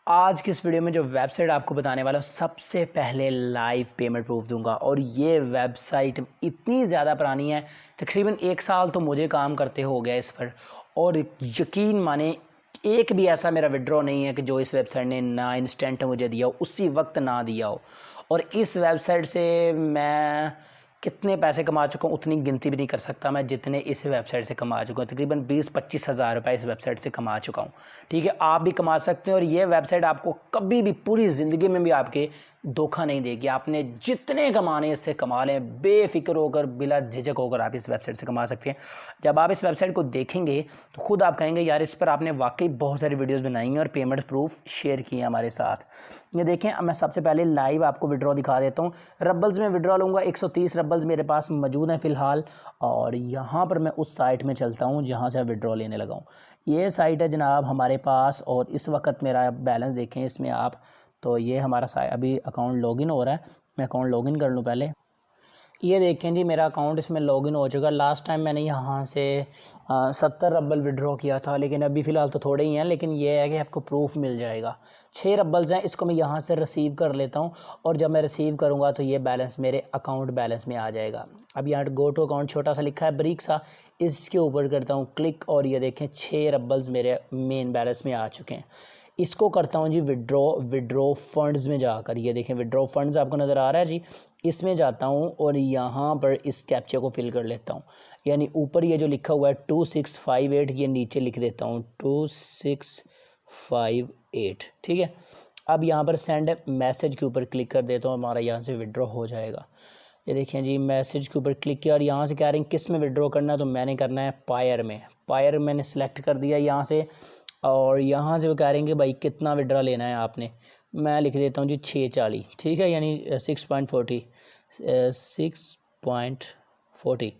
आज की इस वीडियो में जो वेबसाइट आपको बताने वाला हूँ, सबसे पहले लाइव पेमेंट प्रूफ दूंगा। और ये वेबसाइट इतनी ज़्यादा पुरानी है, तकरीबन 1 साल तो मुझे काम करते हो गया इस पर। और यकीन माने एक भी ऐसा मेरा विड्रॉ नहीं है कि जो इस वेबसाइट ने ना इंस्टेंट मुझे दिया हो, उसी वक्त ना दिया हो। और इस वेबसाइट से मैं कितने पैसे कमा चुका हूँ उतनी गिनती भी नहीं कर सकता मैं, जितने इस वेबसाइट से कमा चुका हूँ। तकरीबन 20-25 हज़ार रुपये इस वेबसाइट से कमा चुका हूँ। ठीक है, आप भी कमा सकते हैं। और ये वेबसाइट आपको कभी भी पूरी ज़िंदगी में भी आपके धोखा नहीं देगी। आपने जितने कमाने इससे कमा लें, बेफिक्र होकर, बिला झिझक होकर आप इस वेबसाइट से कमा सकते हैं। जब आप इस वेबसाइट को देखेंगे तो खुद आप कहेंगे यार, इस पर आपने वाकई बहुत सारी वीडियोस बनाई हैं और पेमेंट प्रूफ शेयर किए हैं हमारे साथ। ये देखें, मैं सबसे पहले लाइव आपको विड्रॉ दिखा देता हूँ। रबल्स में विड्रॉ लूँगा, 130 रबल्स मेरे पास मौजूद हैं फ़िलहाल। और यहाँ पर मैं उस साइट में चलता हूँ जहाँ से विड्रॉ लेने लगा हूँ। ये साइट है जनाब हमारे पास, और इस वक्त मेरा बैलेंस देखें इसमें आप। तो ये हमारा अभी अकाउंट लॉगिन हो रहा है। मैं अकाउंट लॉगिन कर लूँ पहले। ये देखें जी, मेरा अकाउंट इसमें लॉगिन हो चुका। लास्ट टाइम मैंने यहाँ से 70 रबल विड्रॉ किया था, लेकिन अभी फ़िलहाल तो थोड़े ही हैं। लेकिन ये है कि आपको प्रूफ मिल जाएगा। 6 रबल्स हैं, इसको मैं यहाँ से रिसीव कर लेता हूँ। और जब मैं रिसीव करूँगा तो ये बैलेंस मेरे अकाउंट बैलेंस में आ जाएगा। अब यहाँ गो टू अकाउंट छोटा सा लिखा है, ब्रीक सा, इसके ऊपर करता हूँ क्लिक। और ये देखें 6 रबल्स मेरे मेन बैलेंस में आ चुके हैं। इसको करता हूँ जी विड्रॉ फंड्स में जाकर। ये देखें विड्रॉ फंड्स आपको नज़र आ रहा है जी, इसमें जाता हूँ और यहाँ पर इस कैप्चा को फिल कर लेता हूँ। यानी ऊपर ये जो लिखा हुआ है 2658, ये नीचे लिख देता हूँ 2658। ठीक है, अब यहाँ पर सेंड मैसेज के ऊपर क्लिक कर देता हूँ, हमारा यहाँ से विड्रॉ हो जाएगा। ये देखें जी, मैसेज के ऊपर क्लिक किया और यहाँ से कह रहे हैं किस में विड्रॉ करना है। तो मैंने करना है पायर में। पायर मैंने सेलेक्ट कर दिया यहाँ से। और यहाँ से वो कह रहे हैं कि भाई कितना विड्रॉ लेना है आपने। मैं लिख देता हूँ जी 640। ठीक है, यानी 6.40।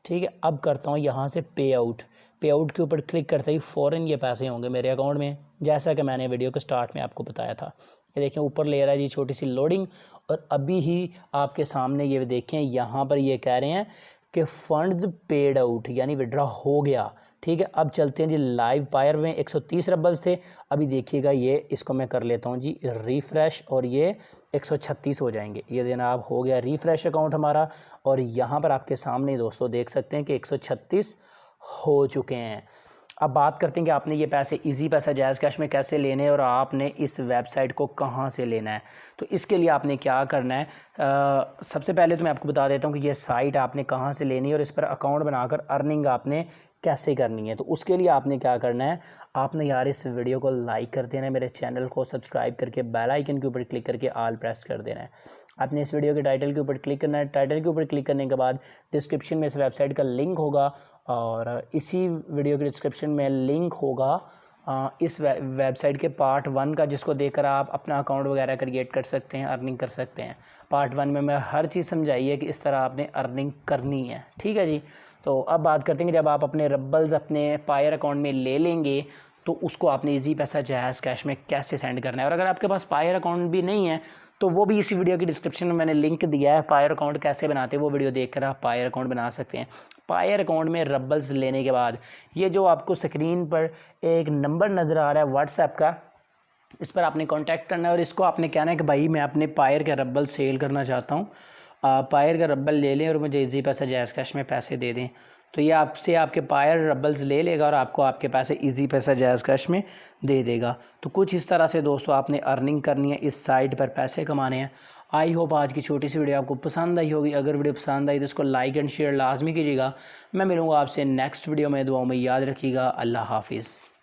ठीक है, अब करता हूँ यहाँ से पे आउट। पे आउट के ऊपर क्लिक करते ही फ़ौरन ये पैसे होंगे मेरे अकाउंट में, जैसा कि मैंने वीडियो के स्टार्ट में आपको बताया था। ये देखें ऊपर ले रहा है जी छोटी सी लोडिंग। और अभी ही आपके सामने ये देखें, यहाँ पर ये कह रहे हैं कि फ़ंड्स पेड आउट, यानी विड्रॉ हो गया। ठीक है, अब चलते हैं जी लाइव पायर में। 130 रबल्स थे, अभी देखिएगा ये, इसको मैं कर लेता हूँ जी रिफ़्रेश, और ये 136 हो जाएंगे। ये जनाब हो गया रिफ़्रेश अकाउंट हमारा। और यहाँ पर आपके सामने दोस्तों देख सकते हैं कि 136 हो चुके हैं। अब बात करते हैं कि आपने ये पैसे इजी पैसा जायज़ कैश में कैसे लेने हैं और आपने इस वेबसाइट को कहाँ से लेना है। तो इसके लिए आपने क्या करना है, सबसे पहले तो मैं आपको बता देता हूँ कि ये साइट आपने कहाँ से लेनी है और इस पर अकाउंट बनाकर अर्निंग आपने कैसे करनी है। तो उसके लिए आपने क्या करना है, आपने यार इस वीडियो को लाइक कर देना है, मेरे चैनल को सब्सक्राइब करके बेल आइकन के ऊपर क्लिक करके ऑल प्रेस कर देना है। आपने इस वीडियो के टाइटल के ऊपर क्लिक करना है। टाइटल के ऊपर क्लिक करने के बाद डिस्क्रिप्शन में इस वेबसाइट का लिंक होगा, और इसी वीडियो के डिस्क्रिप्शन में लिंक होगा इस वेबसाइट के पार्ट 1 का, जिसको देखकर आप अपना अकाउंट वगैरह क्रिएट कर सकते हैं, अर्निंग कर सकते हैं। पार्ट 1 में मैं हर चीज़ समझाई है कि इस तरह आपने अर्निंग करनी है। ठीक है जी, तो अब बात करते हैं कि जब आप अपने रबल्स अपने पायर अकाउंट में ले लेंगे तो उसको आपने इजी पैसा जायज़ कैश में कैसे सेंड करना है। और अगर आपके पास पायर अकाउंट भी नहीं है तो वो भी इसी वीडियो की डिस्क्रिप्शन में मैंने लिंक दिया है। पायर अकाउंट कैसे बनाते हैं वो वीडियो देखकर आप पायर अकाउंट बना सकते हैं। पायर अकाउंट में रबल्स लेने के बाद ये जो आपको स्क्रीन पर एक नंबर नज़र आ रहा है व्हाट्सएप का, इस पर आपने कांटेक्ट करना है और इसको आपने कहना है कि भाई मैं अपने पायर का रबल सेल करना चाहता हूँ, पायर का रबल ले लें और मुझे इजी पैसा जायज़ कैश में पैसे दे दें। तो ये आपसे आपके पायर रबल्स ले लेगा और आपको आपके पैसे इजी पैसा जायज़ कैश में दे देगा। तो कुछ इस तरह से दोस्तों आपने अर्निंग करनी है, इस साइट पर पैसे कमाने हैं। आई होप आज की छोटी सी वीडियो आपको पसंद आई होगी। अगर वीडियो पसंद आई तो इसको लाइक एंड शेयर लाजमी कीजिएगा। मैं मिलूँगा आपसे नेक्स्ट वीडियो में। दुआओं में याद रखिएगा। अल्लाह हाफिज़।